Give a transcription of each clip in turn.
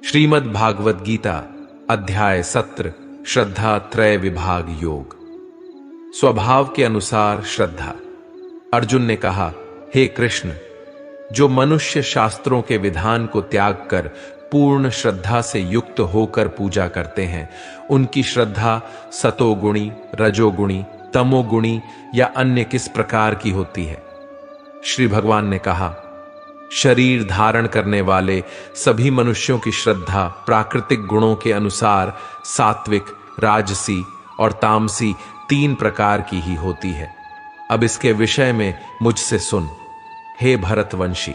श्रीमद् भागवत गीता अध्याय 17 श्रद्धा त्रय विभाग योग। स्वभाव के अनुसार श्रद्धा। अर्जुन ने कहा, हे कृष्ण, जो मनुष्य शास्त्रों के विधान को त्याग कर पूर्ण श्रद्धा से युक्त होकर पूजा करते हैं, उनकी श्रद्धा सतोगुणी, रजोगुणी, तमोगुणी या अन्य किस प्रकार की होती है। श्री भगवान ने कहा, शरीर धारण करने वाले सभी मनुष्यों की श्रद्धा प्राकृतिक गुणों के अनुसार सात्विक, राजसी और तामसी 3 प्रकार की ही होती है। अब इसके विषय में मुझसे सुन, हे भरतवंशी।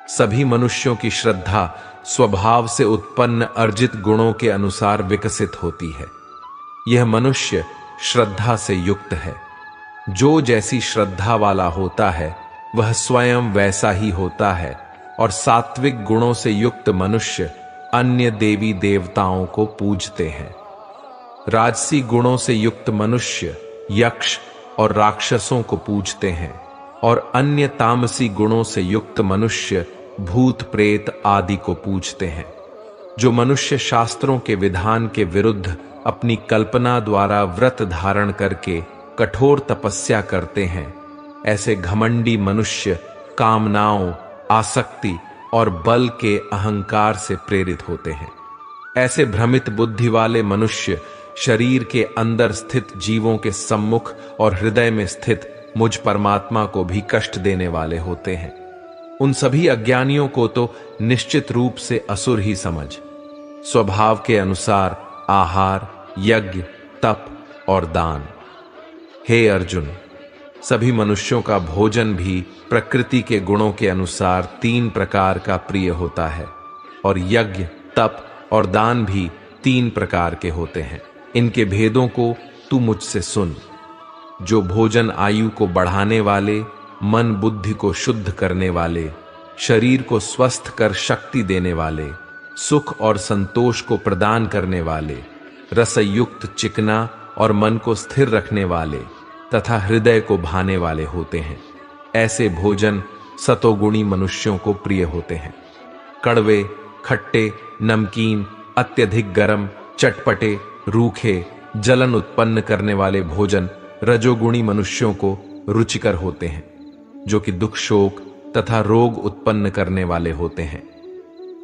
सभी मनुष्यों की श्रद्धा स्वभाव से उत्पन्न अर्जित गुणों के अनुसार विकसित होती है। यह मनुष्य श्रद्धा से युक्त है। जो जैसी श्रद्धा वाला होता है वह स्वयं वैसा ही होता है, और सात्विक गुणों से युक्त मनुष्य अन्य देवी देवताओं को पूजते हैं। राजसी गुणों से युक्त मनुष्य यक्ष और राक्षसों को पूजते हैं, और अन्य तामसी गुणों से युक्त मनुष्य भूत प्रेत आदि को पूजते हैं। जो मनुष्य शास्त्रों के विधान के विरुद्ध अपनी कल्पना द्वारा व्रत धारण करके कठोर तपस्या करते हैं, ऐसे घमंडी मनुष्य कामनाओं, आसक्ति और बल के अहंकार से प्रेरित होते हैं। ऐसे भ्रमित बुद्धि वाले मनुष्य शरीर के अंदर स्थित जीवों के सम्मुख और हृदय में स्थित मुझ परमात्मा को भी कष्ट देने वाले होते हैं। उन सभी अज्ञानियों को तो निश्चित रूप से असुर ही समझ। स्वभाव के अनुसार आहार, यज्ञ, तप और दान। हे अर्जुन, सभी मनुष्यों का भोजन भी प्रकृति के गुणों के अनुसार 3 प्रकार का प्रिय होता है, और यज्ञ, तप और दान भी 3 प्रकार के होते हैं। इनके भेदों को तू मुझसे सुन। जो भोजन आयु को बढ़ाने वाले, मन बुद्धि को शुद्ध करने वाले, शरीर को स्वस्थ कर शक्ति देने वाले, सुख और संतोष को प्रदान करने वाले, रसयुक्त, चिकना और मन को स्थिर रखने वाले तथा हृदय को भाने वाले होते हैं, ऐसे भोजन सतोगुणी मनुष्यों को प्रिय होते हैं। कड़वे, खट्टे, नमकीन, अत्यधिक गरम, चटपटे, रूखे, जलन उत्पन्न करने वाले भोजन रजोगुणी मनुष्यों को रुचिकर होते हैं, जो कि दुख, शोक तथा रोग उत्पन्न करने वाले होते हैं।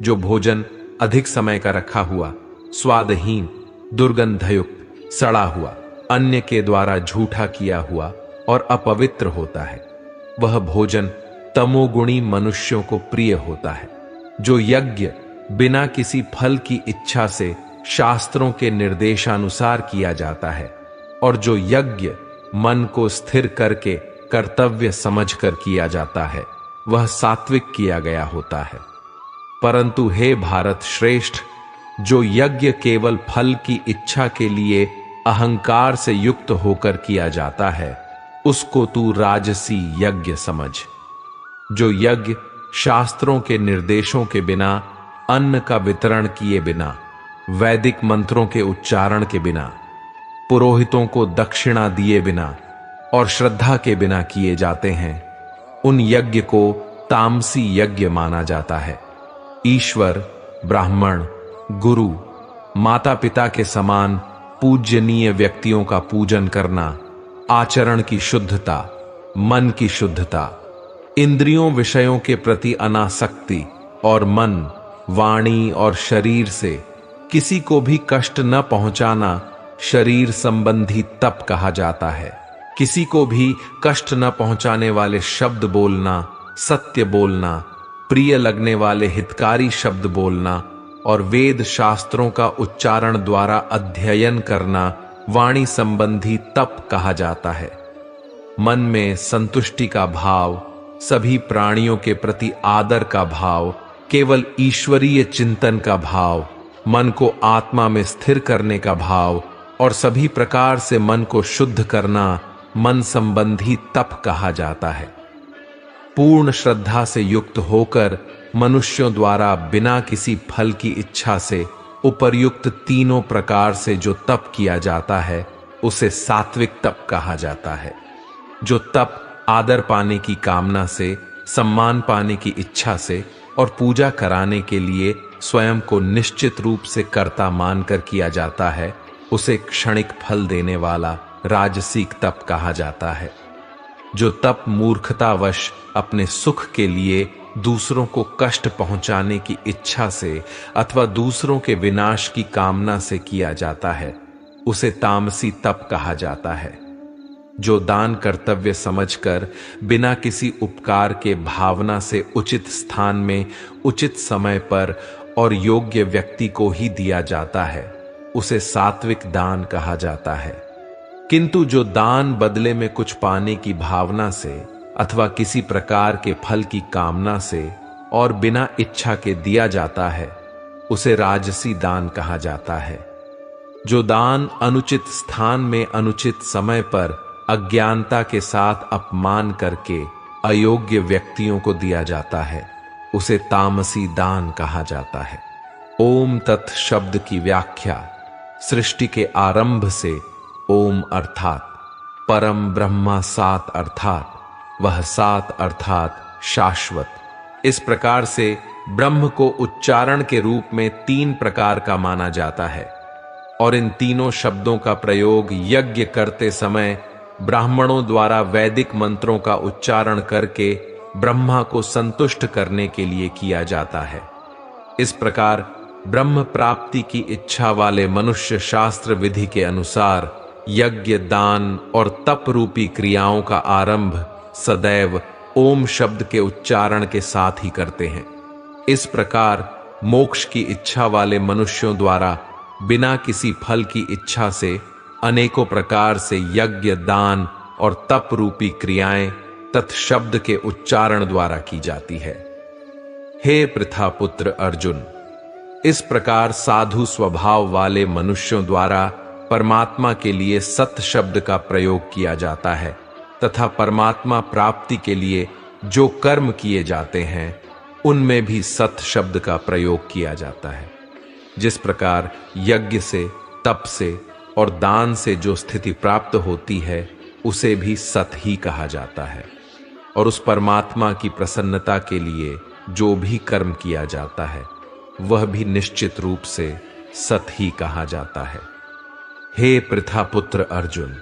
जो भोजन अधिक समय का रखा हुआ, स्वादहीन, दुर्गंधयुक्त, सड़ा हुआ, अन्य के द्वारा झूठा किया हुआ और अपवित्र होता है, वह भोजन तमोगुणी मनुष्यों को प्रिय होता है। जो यज्ञ बिना किसी फल की इच्छा से शास्त्रों के निर्देशानुसार किया जाता है, और जो यज्ञ मन को स्थिर करके कर्तव्य समझकर किया जाता है, वह सात्विक किया गया होता है। परंतु हे भारत श्रेष्ठ, जो यज्ञ केवल फल की इच्छा के लिए अहंकार से युक्त होकर किया जाता है, उसको तू राजसी यज्ञ समझ। जो यज्ञ शास्त्रों के निर्देशों के बिना, अन्न का वितरण किए बिना, वैदिक मंत्रों के उच्चारण के बिना, पुरोहितों को दक्षिणा दिए बिना और श्रद्धा के बिना किए जाते हैं, उन यज्ञ को तामसी यज्ञ माना जाता है। ईश्वर, ब्राह्मण, गुरु, माता पिता के समान पूज्यनीय व्यक्तियों का पूजन करना, आचरण की शुद्धता, मन की शुद्धता, इंद्रियों विषयों के प्रति अनासक्ति और मन, वाणी और शरीर से किसी को भी कष्ट न पहुंचाना शरीर संबंधी तप कहा जाता है। किसी को भी कष्ट न पहुंचाने वाले शब्द बोलना, सत्य बोलना, प्रिय लगने वाले हितकारी शब्द बोलना और वेद शास्त्रों का उच्चारण द्वारा अध्ययन करना वाणी संबंधी तप कहा जाता है। मन में संतुष्टि का भाव, सभी प्राणियों के प्रति आदर का भाव, केवल ईश्वरीय चिंतन का भाव, मन को आत्मा में स्थिर करने का भाव और सभी प्रकार से मन को शुद्ध करना मन संबंधी तप कहा जाता है। पूर्ण श्रद्धा से युक्त होकर मनुष्यों द्वारा बिना किसी फल की इच्छा से उपर्युक्त 3 प्रकार से जो तप किया जाता है, उसे सात्विक तप कहा जाता है। जो तप आदर पाने की कामना से, सम्मान पाने की इच्छा से और पूजा कराने के लिए स्वयं को निश्चित रूप से कर्ता मानकर किया जाता है, उसे क्षणिक फल देने वाला राजसिक तप कहा जाता है। जो तप मूर्खतावश अपने सुख के लिए दूसरों को कष्ट पहुंचाने की इच्छा से अथवा दूसरों के विनाश की कामना से किया जाता है, उसे तामसी तप कहा जाता है। जो दान कर्तव्य समझकर बिना किसी उपकार के भावना से उचित स्थान में उचित समय पर और योग्य व्यक्ति को ही दिया जाता है, उसे सात्विक दान कहा जाता है। किंतु जो दान बदले में कुछ पाने की भावना से अथवा किसी प्रकार के फल की कामना से और बिना इच्छा के दिया जाता है, उसे राजसी दान कहा जाता है। जो दान अनुचित स्थान में अनुचित समय पर अज्ञानता के साथ अपमान करके अयोग्य व्यक्तियों को दिया जाता है, उसे तामसी दान कहा जाता है। ओम तत् शब्द की व्याख्या सृष्टि के आरंभ से ओम अर्थात परम ब्रह्मा सात अर्थात वह सात अर्थात शाश्वत, इस प्रकार से ब्रह्म को उच्चारण के रूप में 3 प्रकार का माना जाता है और इन तीनों शब्दों का प्रयोग यज्ञ करते समय ब्राह्मणों द्वारा वैदिक मंत्रों का उच्चारण करके ब्रह्मा को संतुष्ट करने के लिए किया जाता है। इस प्रकार ब्रह्म प्राप्ति की इच्छा वाले मनुष्य शास्त्र विधि के अनुसार यज्ञ, दान और तप रूपी क्रियाओं का आरंभ सदैव ओम शब्द के उच्चारण के साथ ही करते हैं। इस प्रकार मोक्ष की इच्छा वाले मनुष्यों द्वारा बिना किसी फल की इच्छा से अनेकों प्रकार से यज्ञ, दान और तप रूपी क्रियाएं तत्शब्द के उच्चारण द्वारा की जाती है। हे पृथापुत्र अर्जुन, इस प्रकार साधु स्वभाव वाले मनुष्यों द्वारा परमात्मा के लिए सत शब्द का प्रयोग किया जाता है तथा परमात्मा प्राप्ति के लिए जो कर्म किए जाते हैं उनमें भी सत शब्द का प्रयोग किया जाता है। जिस प्रकार यज्ञ से, तप से और दान से जो स्थिति प्राप्त होती है उसे भी सत ही कहा जाता है और उस परमात्मा की प्रसन्नता के लिए जो भी कर्म किया जाता है वह भी निश्चित रूप से सत ही कहा जाता है। हे पृथापुत्र अर्जुन,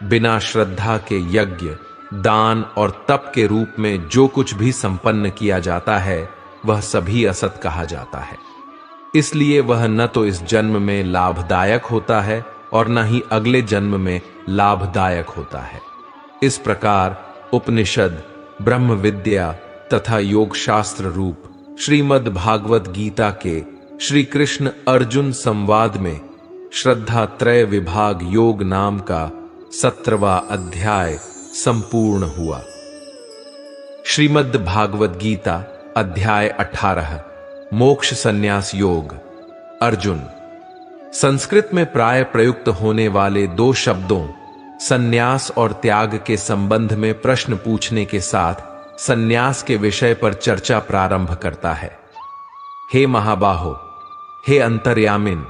बिना श्रद्धा के यज्ञ, दान और तप के रूप में जो कुछ भी संपन्न किया जाता है वह सभी असत कहा जाता है। इसलिए वह न तो इस जन्म में लाभदायक होता है और न ही अगले जन्म में लाभदायक होता है। इस प्रकार उपनिषद, ब्रह्म विद्या तथा योग शास्त्र रूप श्रीमद् भागवत गीता के श्री कृष्ण अर्जुन संवाद में श्रद्धा त्रय विभाग योग नाम का 17वां अध्याय संपूर्ण हुआ। श्रीमद् भागवत गीता अध्याय 18 मोक्ष संन्यास योग। अर्जुन, संस्कृत में प्राय प्रयुक्त होने वाले 2 शब्दों संन्यास और त्याग के संबंध में प्रश्न पूछने के साथ संन्यास के विषय पर चर्चा प्रारंभ करता है। हे महाबाहो, हे अंतर्यामिन,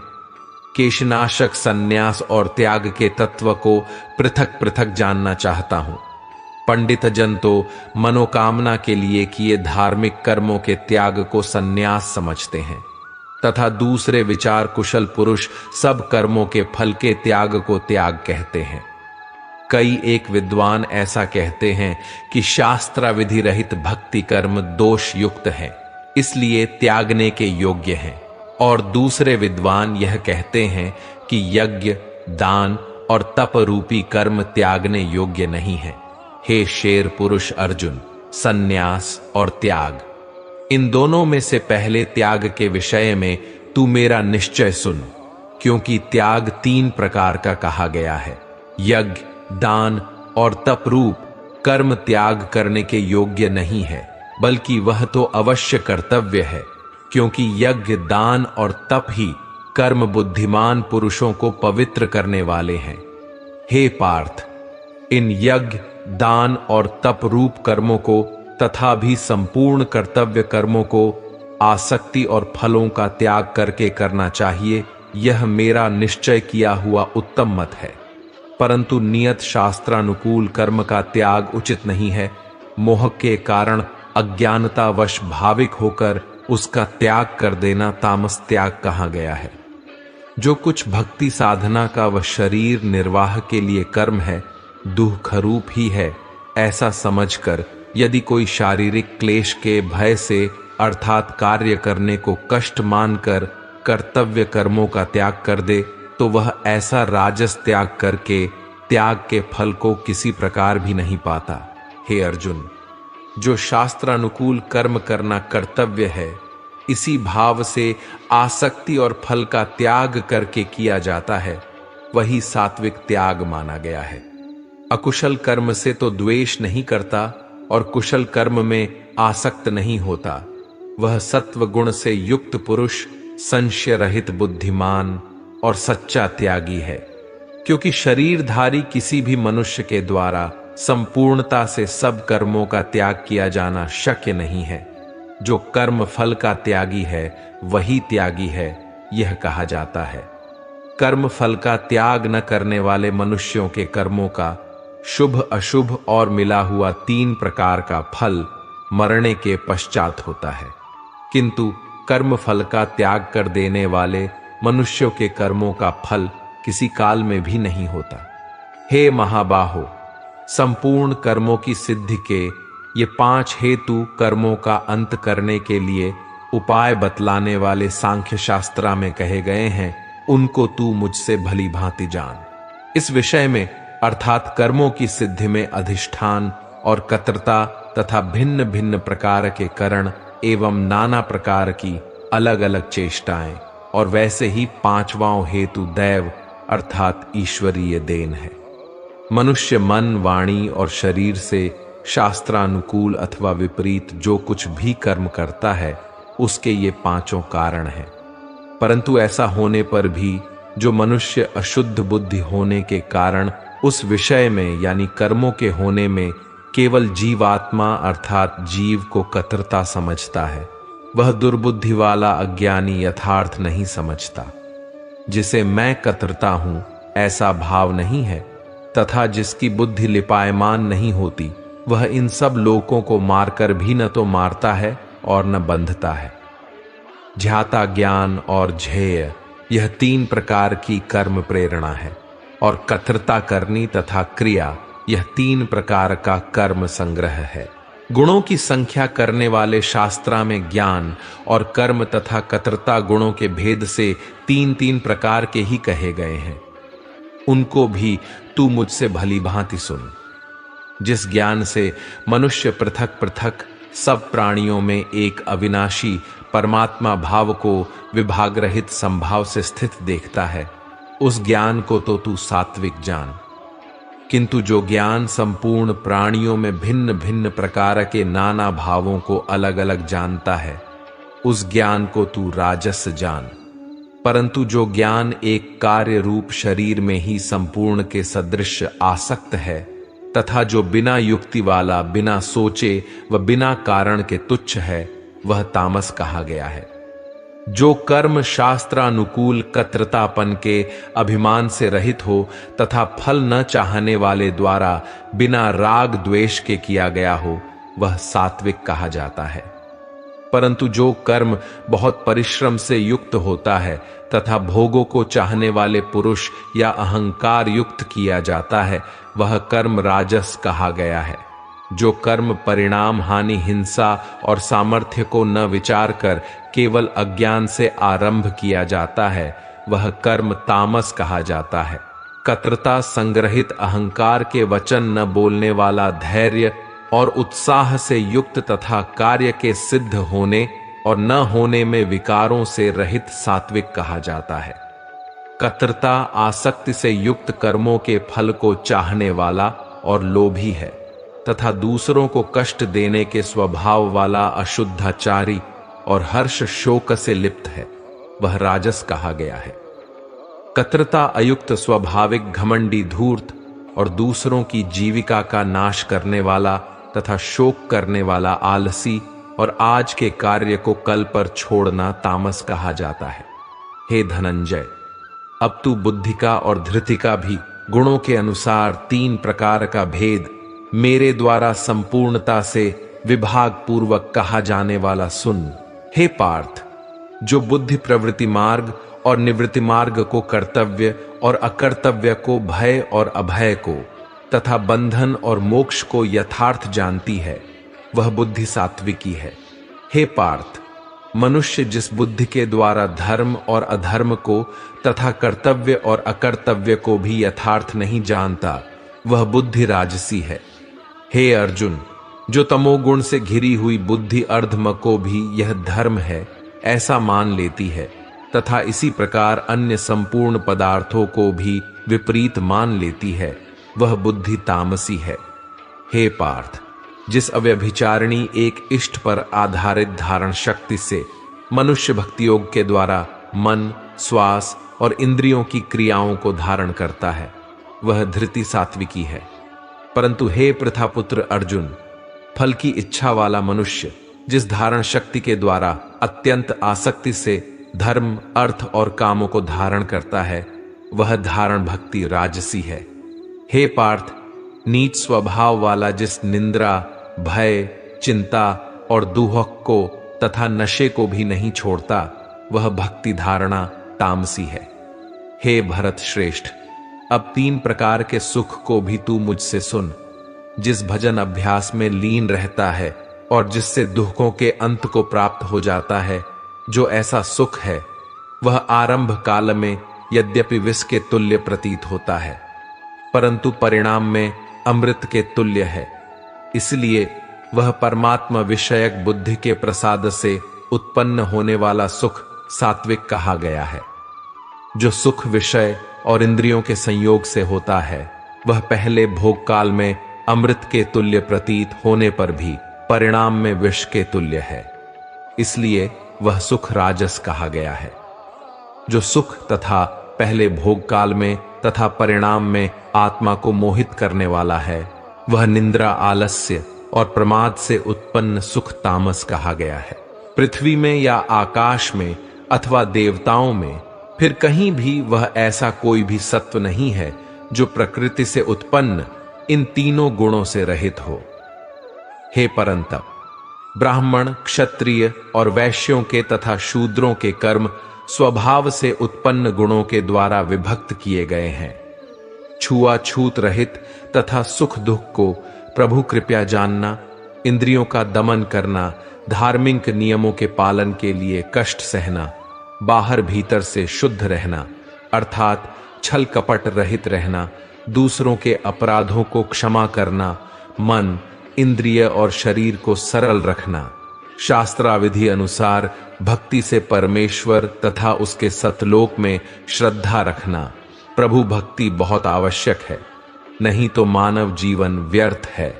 केशनाशक संन्यास और त्याग के तत्व को पृथक पृथक जानना चाहता हूं। पंडित जन तो मनोकामना के लिए किए धार्मिक कर्मों के त्याग को संन्यास समझते हैं तथा दूसरे विचार कुशल पुरुष सब कर्मों के फल के त्याग को त्याग कहते हैं। कई एक विद्वान ऐसा कहते हैं कि शास्त्राविधि रहित भक्ति कर्म दोष युक्त है, इसलिए त्यागने के योग्य हैं, और दूसरे विद्वान यह कहते हैं कि यज्ञ, दान और तप रूपी कर्म त्यागने योग्य नहीं है। हे शेर पुरुष अर्जुन, संन्यास और त्याग, इन दोनों में से पहले त्याग के विषय में तू मेरा निश्चय सुन, क्योंकि त्याग 3 प्रकार का कहा गया है। यज्ञ, दान और तप रूप कर्म त्याग करने के योग्य नहीं है, बल्कि वह तो अवश्य कर्तव्य है, क्योंकि यज्ञ, दान और तप ही कर्म बुद्धिमान पुरुषों को पवित्र करने वाले हैं। हे पार्थ, इन यज्ञ, दान और तप रूप कर्मों को तथा भी संपूर्ण कर्तव्य कर्मों को आसक्ति और फलों का त्याग करके करना चाहिए, यह मेरा निश्चय किया हुआ उत्तम मत है। परंतु नियत शास्त्रानुकूल कर्म का त्याग उचित नहीं है। मोह के कारण अज्ञानतावश भाविक होकर उसका त्याग कर देना तामस त्याग कहा गया है। जो कुछ भक्ति साधना का व शरीर निर्वाह के लिए कर्म है, दुःखरूप ही है, ऐसा समझकर यदि कोई शारीरिक क्लेश के भय से अर्थात कार्य करने को कष्ट मानकर कर्तव्य कर्मों का त्याग कर दे, तो वह ऐसा राजस त्याग करके त्याग के फल को किसी प्रकार भी नहीं पाता। हे अर्जुन, जो शास्त्रानुकूल कर्म करना कर्तव्य है, इसी भाव से आसक्ति और फल का त्याग करके किया जाता है, वही सात्विक त्याग माना गया है। अकुशल कर्म से तो द्वेष नहीं करता और कुशल कर्म में आसक्त नहीं होता। वह सत्व गुण से युक्त पुरुष संशय रहित बुद्धिमान और सच्चा त्यागी है, क्योंकि शरीरधारी किसी भी मनुष्य के द्वारा संपूर्णता से सब कर्मों का त्याग किया जाना शक्य नहीं है। जो कर्म फल का त्यागी है वही त्यागी है, यह कहा जाता है। कर्म फल का त्याग न करने वाले मनुष्यों के कर्मों का शुभ अशुभ और मिला हुआ 3 प्रकार का फल मरने के पश्चात होता है, किंतु कर्म फल का त्याग कर देने वाले मनुष्यों के कर्मों का फल किसी काल में भी नहीं होता। हे महाबाहो, संपूर्ण कर्मों की सिद्धि के ये 5 हेतु कर्मों का अंत करने के लिए उपाय बतलाने वाले सांख्य शास्त्रा में कहे गए हैं, उनको तू मुझसे भली भांति जान। इस विषय में अर्थात कर्मों की सिद्धि में अधिष्ठान और कर्तृता तथा भिन्न भिन्न प्रकार के करण एवं नाना प्रकार की अलग अलग चेष्टाएं और वैसे ही 5वां हेतु दैव अर्थात ईश्वरीय देन है। मनुष्य मन, वाणी और शरीर से शास्त्रानुकूल अथवा विपरीत जो कुछ भी कर्म करता है, उसके ये 5 कारण हैं। परंतु ऐसा होने पर भी जो मनुष्य अशुद्ध बुद्धि होने के कारण उस विषय में यानी कर्मों के होने में केवल जीवात्मा अर्थात जीव को कर्ता समझता है, वह दुर्बुद्धि वाला अज्ञानी यथार्थ नहीं समझता। जिसे मैं कर्ता हूं ऐसा भाव नहीं है, तथा जिसकी बुद्धि लिपायमान नहीं होती, वह इन सब लोकों को मारकर भी न तो मारता है और न बंधता है। ध्याता ज्ञान और ध्येय यह 3 प्रकार की कर्म प्रेरणा है, और कर्तृता करनी तथा क्रिया यह 3 प्रकार का कर्म संग्रह है। गुणों की संख्या करने वाले शास्त्रा में ज्ञान और कर्म तथा कर्तृता गुणों के भेद से 3-3 प्रकार के ही कहे गए हैं। उनको भी तू मुझसे भली भांति सुन। जिस ज्ञान से मनुष्य पृथक पृथक सब प्राणियों में एक अविनाशी परमात्मा भाव को विभाग रहित संभाव से स्थित देखता है, उस ज्ञान को तो तू सात्विक जान। किंतु जो ज्ञान संपूर्ण प्राणियों में भिन्न भिन्न प्रकार के नाना भावों को अलग अलग जानता है, उस ज्ञान को तू राजस जान। परंतु जो ज्ञान एक कार्य रूप शरीर में ही संपूर्ण के सदृश आसक्त है, तथा जो बिना युक्ति वाला, बिना सोचे व बिना कारण के तुच्छ है, वह तामस कहा गया है। जो कर्म शास्त्रानुकूल कर्तृतापन के अभिमान से रहित हो तथा फल न चाहने वाले द्वारा बिना राग द्वेष के किया गया हो, वह सात्विक कहा जाता है। परंतु जो कर्म बहुत परिश्रम से युक्त होता है तथा भोगों को चाहने वाले पुरुष या अहंकार युक्त किया जाता है, वह कर्म राजस कहा गया है। जो कर्म परिणाम, हानि, हिंसा और सामर्थ्य को न विचार कर केवल अज्ञान से आरंभ किया जाता है, वह कर्म तामस कहा जाता है। कर्तृता संग्रहित अहंकार के वचन न बोलने वाला धैर्य और उत्साह से युक्त तथा कार्य के सिद्ध होने और न होने में विकारों से रहित सात्विक कहा जाता है। कर्तृता आसक्ति से युक्त कर्मों के फल को चाहने वाला और लोभी है, तथा दूसरों को कष्ट देने के स्वभाव वाला अशुद्धाचारी और हर्ष शोक से लिप्त है, वह राजस कहा गया है। कर्तृता अयुक्त स्वभाविक घमंडी धूर्त और दूसरों की जीविका का नाश करने वाला तथा शोक करने वाला आलसी और आज के कार्य को कल पर छोड़ना तामस कहा जाता है। हे धनंजय, अब तू बुद्धि का और धृति का भी गुणों के अनुसार 3 प्रकार का भेद मेरे द्वारा संपूर्णता से विभाग पूर्वक कहा जाने वाला सुन। हे पार्थ, जो बुद्धि प्रवृत्ति मार्ग और निवृत्ति मार्ग को, कर्तव्य और अकर्तव्य को, भय और अभय को तथा बंधन और मोक्ष को यथार्थ जानती है, वह बुद्धि सात्विकी है। हे पार्थ, मनुष्य जिस बुद्धि के द्वारा धर्म और अधर्म को तथा कर्तव्य और अकर्तव्य को भी यथार्थ नहीं जानता, वह बुद्धि राजसी है। हे अर्जुन, जो तमोगुण से घिरी हुई बुद्धि अर्धम को भी यह धर्म है ऐसा मान लेती है तथा इसी प्रकार अन्य संपूर्ण पदार्थों को भी विपरीत मान लेती है, वह बुद्धि तामसी है। हे पार्थ, जिस अव्यभिचारिणी एक इष्ट पर आधारित धारण शक्ति से मनुष्य भक्ति योग के द्वारा मन, श्वास और इंद्रियों की क्रियाओं को धारण करता है, वह धृति सात्विकी है। परंतु हे पृथापुत्र अर्जुन, फल की इच्छा वाला मनुष्य जिस धारण शक्ति के द्वारा अत्यंत आसक्ति से धर्म, अर्थ और कामों को धारण करता है, वह धारण भक्ति राजसी है। हे पार्थ, नीच स्वभाव वाला जिस निंद्रा, भय, चिंता और दुहक को तथा नशे को भी नहीं छोड़ता, वह भक्ति धारणा तामसी है। हे भरत श्रेष्ठ, अब 3 प्रकार के सुख को भी तू मुझसे सुन। जिस भजन अभ्यास में लीन रहता है और जिससे दुखों के अंत को प्राप्त हो जाता है, जो ऐसा सुख है वह आरंभ काल में यद्यपि विष के तुल्य प्रतीत होता है, परंतु परिणाम में अमृत के तुल्य है। इसलिए वह परमात्मा विषयक बुद्धि के प्रसाद से उत्पन्न होने वाला सुख सात्विक कहा गया है। जो सुख विषय और इंद्रियों के संयोग से होता है, वह पहले भोग काल में अमृत के तुल्य प्रतीत होने पर भी परिणाम में विष के तुल्य है, इसलिए वह सुख राजस कहा गया है। जो सुख तथा पहले भोग काल में तथा परिणाम में आत्मा को मोहित करने वाला है, वह निंद्रा, आलस्य और प्रमाद से उत्पन्न सुख तामस कहा गया है। पृथ्वी में या आकाश में अथवा देवताओं में फिर कहीं भी वह ऐसा कोई भी सत्व नहीं है जो प्रकृति से उत्पन्न इन तीनों गुणों से रहित हो। हे परंतप, ब्राह्मण, क्षत्रिय और वैश्यों के तथा शूद्रों के कर्म स्वभाव से उत्पन्न गुणों के द्वारा विभक्त किए गए हैं। छुआछूत रहित तथा सुख दुख को प्रभु कृपया जानना, इंद्रियों का दमन करना, धार्मिक नियमों के पालन के लिए कष्ट सहना, बाहर भीतर से शुद्ध रहना अर्थात छल कपट रहित रहना, दूसरों के अपराधों को क्षमा करना, मन, इंद्रिय और शरीर को सरल रखना, शास्त्राविधि अनुसार भक्ति से परमेश्वर तथा उसके सतलोक में श्रद्धा रखना। प्रभु भक्ति बहुत आवश्यक है, नहीं तो मानव जीवन व्यर्थ है।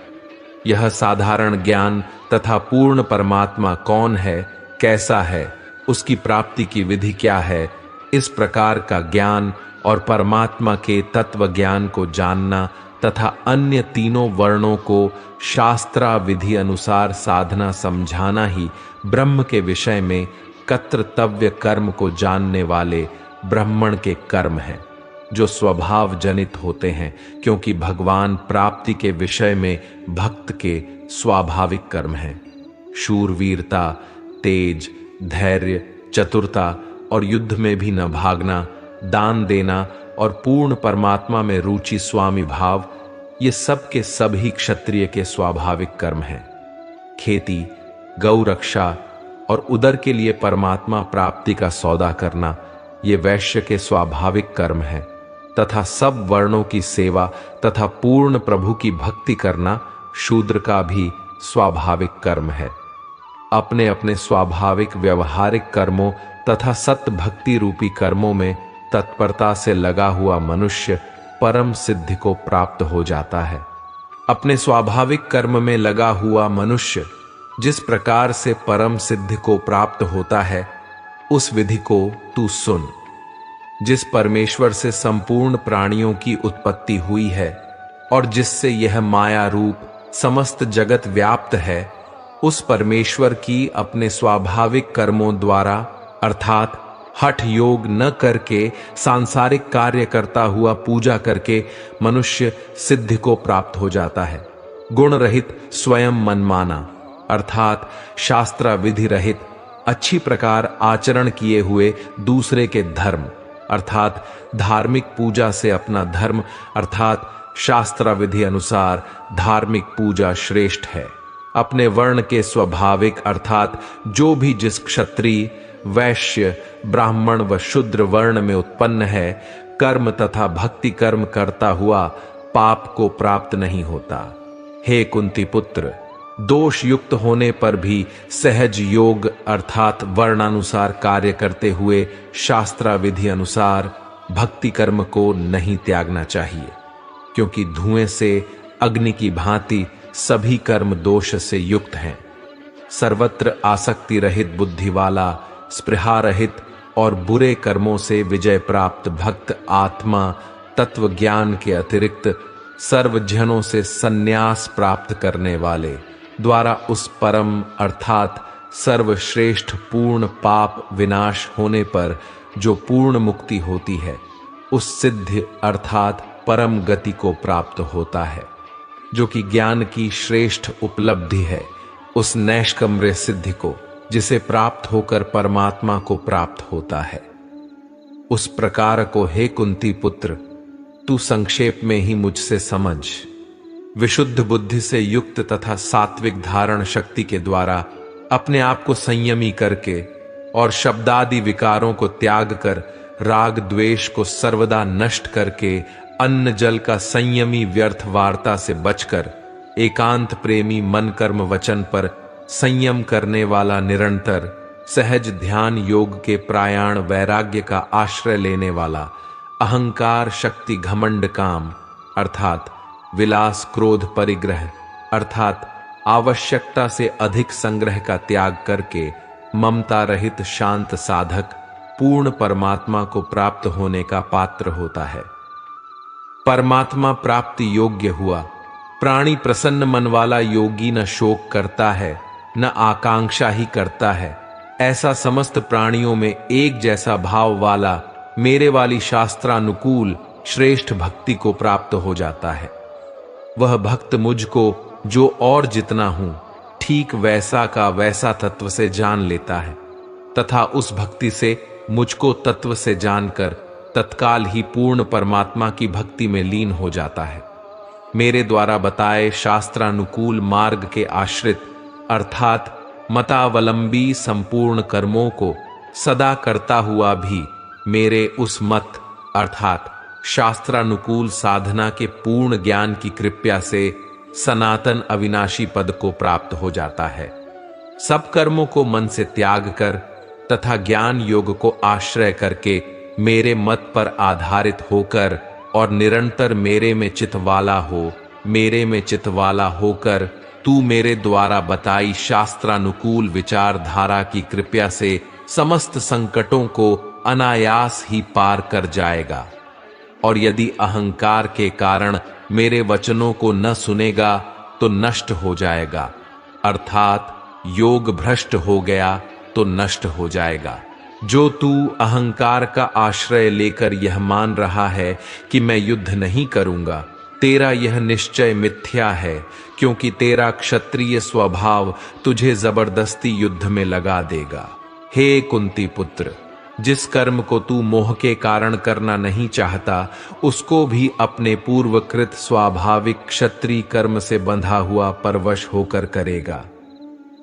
यह साधारण ज्ञान तथा पूर्ण परमात्मा कौन है, कैसा है, उसकी प्राप्ति की विधि क्या है, इस प्रकार का ज्ञान और परमात्मा के तत्व ज्ञान को जानना तथा अन्य तीनों वर्णों को शास्त्रा विधि अनुसार साधना समझाना ही ब्रह्म के विषय में कर्तव्य कर्म को जानने वाले ब्राह्मण के कर्म हैं, जो स्वभाव जनित होते हैं, क्योंकि भगवान प्राप्ति के विषय में भक्त के स्वाभाविक कर्म हैं। शूरवीरता, तेज, धैर्य, चतुरता और युद्ध में भी न भागना, दान देना और पूर्ण परमात्मा में रुचि, स्वामी भाव, ये सब के सब ही क्षत्रिय के स्वाभाविक कर्म हैं। खेती, गौ रक्षा और उदर के लिए परमात्मा प्राप्ति का सौदा करना, ये वैश्य के स्वाभाविक कर्म हैं, तथा सब वर्णों की सेवा तथा पूर्ण प्रभु की भक्ति करना शूद्र का भी स्वाभाविक कर्म है। अपने अपने स्वाभाविक व्यवहारिक कर्मों तथा सत्य भक्ति रूपी कर्मों में तत्परता से लगा हुआ मनुष्य परम सिद्धि को प्राप्त हो जाता है। अपने स्वाभाविक कर्म में लगा हुआ मनुष्य जिस प्रकार से परम सिद्धि को प्राप्त होता है, उस विधि को तू सुन। जिस परमेश्वर से संपूर्ण प्राणियों की उत्पत्ति हुई है और जिससे यह माया रूप समस्त जगत व्याप्त है, उस परमेश्वर की अपने स्वाभाविक कर्मों द्वारा अर्थात हठ योग न करके सांसारिक कार्य करता हुआ पूजा करके मनुष्य सिद्धि को प्राप्त हो जाता है। गुण रहित स्वयं मनमाना अर्थात शास्त्र विधि रहित अच्छी प्रकार आचरण किए हुए दूसरे के धर्म अर्थात धार्मिक पूजा से अपना धर्म अर्थात शास्त्र विधि अनुसार धार्मिक पूजा श्रेष्ठ है। अपने वर्ण के स्वाभाविक अर्थात जो भी जिस क्षत्रिय, वैश्य, ब्राह्मण व शूद्र वर्ण में उत्पन्न है, कर्म तथा भक्ति कर्म करता हुआ पाप को प्राप्त नहीं होता। हे कुंती पुत्र, दोष युक्त होने पर भी सहज योग अर्थात वर्णानुसार कार्य करते हुए शास्त्र विधि अनुसार भक्ति कर्म को नहीं त्यागना चाहिए, क्योंकि धुएं से अग्नि की भांति सभी कर्म दोष से युक्त हैं। सर्वत्र आसक्ति रहित बुद्धि वाला, स्पृहा रहित और बुरे कर्मों से विजय प्राप्त भक्त आत्मा तत्व ज्ञान के अतिरिक्त सर्वजनों से संन्यास प्राप्त करने वाले द्वारा उस परम अर्थात सर्वश्रेष्ठ पूर्ण पाप विनाश होने पर जो पूर्ण मुक्ति होती है, उस सिद्ध अर्थात परम गति को प्राप्त होता है, जो कि ज्ञान की श्रेष्ठ उपलब्धि है। उस नैष्कर्म्य सिद्धि को जिसे प्राप्त होकर परमात्मा को प्राप्त होता है, उस प्रकार को हे कुंती पुत्र तू संक्षेप में ही मुझसे समझ। विशुद्ध बुद्धि से युक्त तथा सात्विक धारण शक्ति के द्वारा अपने आप को संयमी करके और शब्दादि विकारों को त्याग कर राग द्वेष को सर्वदा नष्ट करके अन्न जल का संयमी व्यर्थ वार्ता से बचकर एकांत प्रेमी मन कर्म वचन पर संयम करने वाला निरंतर सहज ध्यान योग के प्रायाण वैराग्य का आश्रय लेने वाला अहंकार शक्ति घमंड काम अर्थात विलास क्रोध परिग्रह अर्थात आवश्यकता से अधिक संग्रह का त्याग करके ममता रहित शांत साधक पूर्ण परमात्मा को प्राप्त होने का पात्र होता है। परमात्मा प्राप्ति योग्य हुआ प्राणी प्रसन्न मन वाला योगी न शोक करता है न आकांक्षा ही करता है। ऐसा समस्त प्राणियों में एक जैसा भाव वाला मेरे वाली शास्त्रानुकूल श्रेष्ठ भक्ति को प्राप्त हो जाता है। वह भक्त मुझको जो और जितना हूं ठीक वैसा का वैसा तत्व से जान लेता है तथा उस भक्ति से मुझको तत्व से जानकर तत्काल ही पूर्ण परमात्मा की भक्ति में लीन हो जाता है। मेरे द्वारा बताए शास्त्रानुकूल मार्ग के आश्रित अर्थात मतावलंबी संपूर्ण कर्मों को सदा करता हुआ भी मेरे उस मत अर्थात शास्त्रानुकूल साधना के पूर्ण ज्ञान की कृपया से सनातन अविनाशी पद को प्राप्त हो जाता है। सब कर्मों को मन से त्याग कर तथा ज्ञान योग को आश्रय करके मेरे मत पर आधारित होकर और निरंतर मेरे में चितवाला हो, मेरे में चितवाला होकर तू मेरे द्वारा बताई शास्त्रानुकूल विचारधारा की कृपया से समस्त संकटों को अनायास ही पार कर जाएगा। और यदि अहंकार के कारण मेरे वचनों को न सुनेगा तो नष्ट हो जाएगा, अर्थात योग भ्रष्ट हो गया तो नष्ट हो जाएगा। जो तू अहंकार का आश्रय लेकर यह मान रहा है कि मैं युद्ध नहीं करूंगा, तेरा यह निश्चय मिथ्या है, क्योंकि तेरा क्षत्रिय स्वभाव तुझे जबरदस्ती युद्ध में लगा देगा। हे कुंती पुत्र, जिस कर्म को तू मोह के कारण करना नहीं चाहता, उसको भी अपने पूर्वकृत स्वाभाविक क्षत्रिय कर्म से बंधा हुआ परवश होकर करेगा।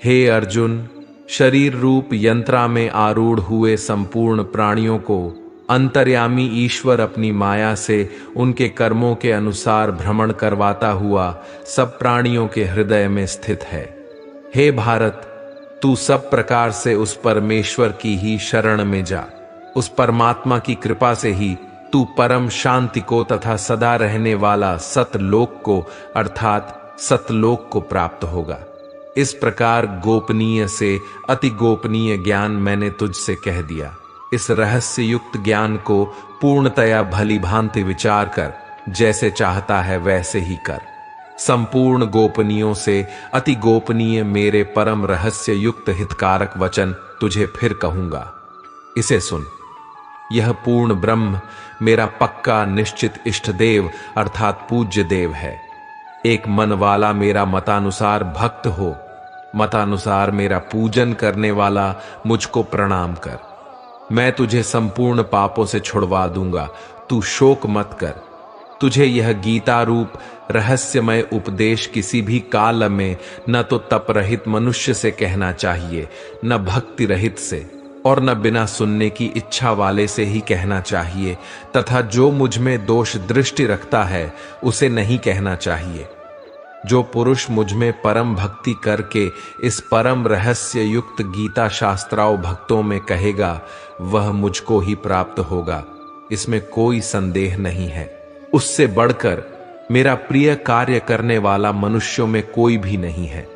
हे अर्जुन, शरीर रूप यंत्रा में आरूढ़ हुए संपूर्ण प्राणियों को अंतर्यामी ईश्वर अपनी माया से उनके कर्मों के अनुसार भ्रमण करवाता हुआ सब प्राणियों के हृदय में स्थित है। हे भारत, तू सब प्रकार से उस परमेश्वर की ही शरण में जा। उस परमात्मा की कृपा से ही तू परम शांति को तथा सदा रहने वाला सतलोक को अर्थात सतलोक को प्राप्त होगा। इस प्रकार गोपनीय से अति गोपनीय ज्ञान मैंने तुझसे कह दिया। इस रहस्य युक्त ज्ञान को पूर्णतया भली भांति विचार कर जैसे चाहता है वैसे ही कर। संपूर्ण गोपनीयों से अति गोपनीय मेरे परम रहस्य युक्त हितकारक वचन तुझे फिर कहूंगा, इसे सुन। यह पूर्ण ब्रह्म मेरा पक्का निश्चित इष्ट देव अर्थात पूज्य देव है। एक मन वाला मेरा मतानुसार भक्त हो, मतानुसार मेरा पूजन करने वाला मुझको प्रणाम कर। मैं तुझे संपूर्ण पापों से छुड़वा दूंगा, तू शोक मत कर। तुझे यह गीता रूप रहस्यमय उपदेश किसी भी काल में न तो तप रहित मनुष्य से कहना चाहिए, न भक्ति रहित से, और न बिना सुनने की इच्छा वाले से ही कहना चाहिए, तथा जो मुझ में दोष दृष्टि रखता है उसे नहीं कहना चाहिए। जो पुरुष मुझ में परम भक्ति करके इस परम रहस्य युक्त गीता शास्त्राओं भक्तों में कहेगा, वह मुझको ही प्राप्त होगा, इसमें कोई संदेह नहीं है। उससे बढ़कर मेरा प्रिय कार्य करने वाला मनुष्यों में कोई भी नहीं है,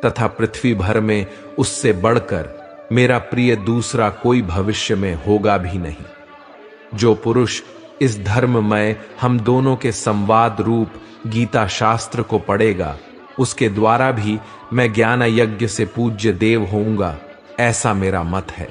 तथा पृथ्वी भर में उससे बढ़कर मेरा प्रिय दूसरा कोई भविष्य में होगा भी नहीं। जो पुरुष इस धर्ममय हम दोनों के संवाद रूप गीता शास्त्र को पढ़ेगा, उसके द्वारा भी मैं ज्ञान यज्ञ से पूज्य देव होऊंगा, ऐसा मेरा मत है।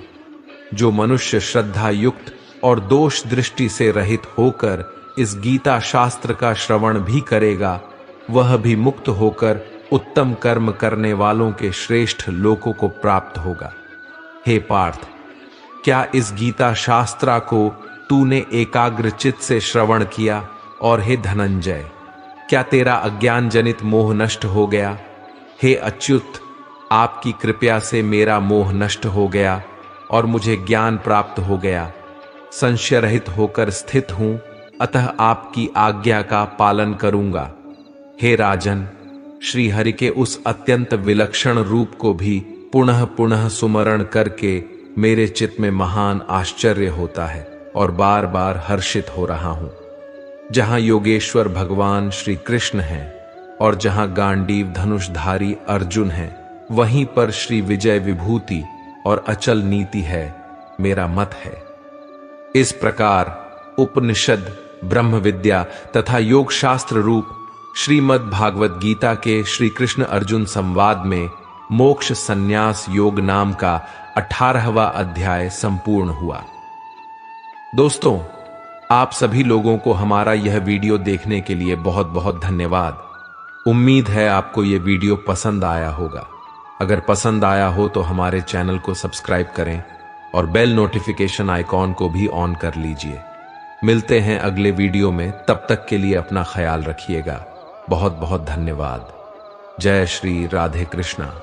जो मनुष्य श्रद्धा युक्त और दोष दृष्टि से रहित होकर इस गीता शास्त्र का श्रवण भी करेगा, वह भी मुक्त होकर उत्तम कर्म करने वालों के श्रेष्ठ लोकों को प्राप्त होगा। हे पार्थ, क्या इस गीता शास्त्रा को तूने एकाग्र चित्त से श्रवण किया? और हे धनंजय, क्या तेरा अज्ञान जनित मोह नष्ट हो गया? हे अच्युत, आपकी कृपया से मेरा मोह नष्ट हो गया और मुझे ज्ञान प्राप्त हो गया। संशय रहित होकर स्थित हूं, अतः आपकी आज्ञा का पालन करूंगा। हे राजन, श्री हरि के उस अत्यंत विलक्षण रूप को भी पुनः पुनः सुमरण करके मेरे चित्त में महान आश्चर्य होता है और बार बार हर्षित हो रहा हूं। जहां योगेश्वर भगवान श्री कृष्ण हैं और जहां गांडीव धनुषधारी अर्जुन हैं, वहीं पर श्री विजय विभूति और अचल नीति है, मेरा मत है। इस प्रकार उपनिषद, ब्रह्म विद्या तथा योग शास्त्र रूप श्रीमद् भागवत गीता के श्री कृष्ण अर्जुन संवाद में मोक्ष संन्यास योग नाम का 18वां अध्याय संपूर्ण हुआ। दोस्तों, आप सभी लोगों को हमारा यह वीडियो देखने के लिए बहुत बहुत धन्यवाद। उम्मीद है आपको यह वीडियो पसंद आया होगा। अगर पसंद आया हो तो हमारे चैनल को सब्सक्राइब करें और बेल नोटिफिकेशन आइकॉन को भी ऑन कर लीजिए। मिलते हैं अगले वीडियो में, तब तक के लिए अपना ख्याल रखिएगा। बहुत बहुत धन्यवाद। जय श्री राधे कृष्णा।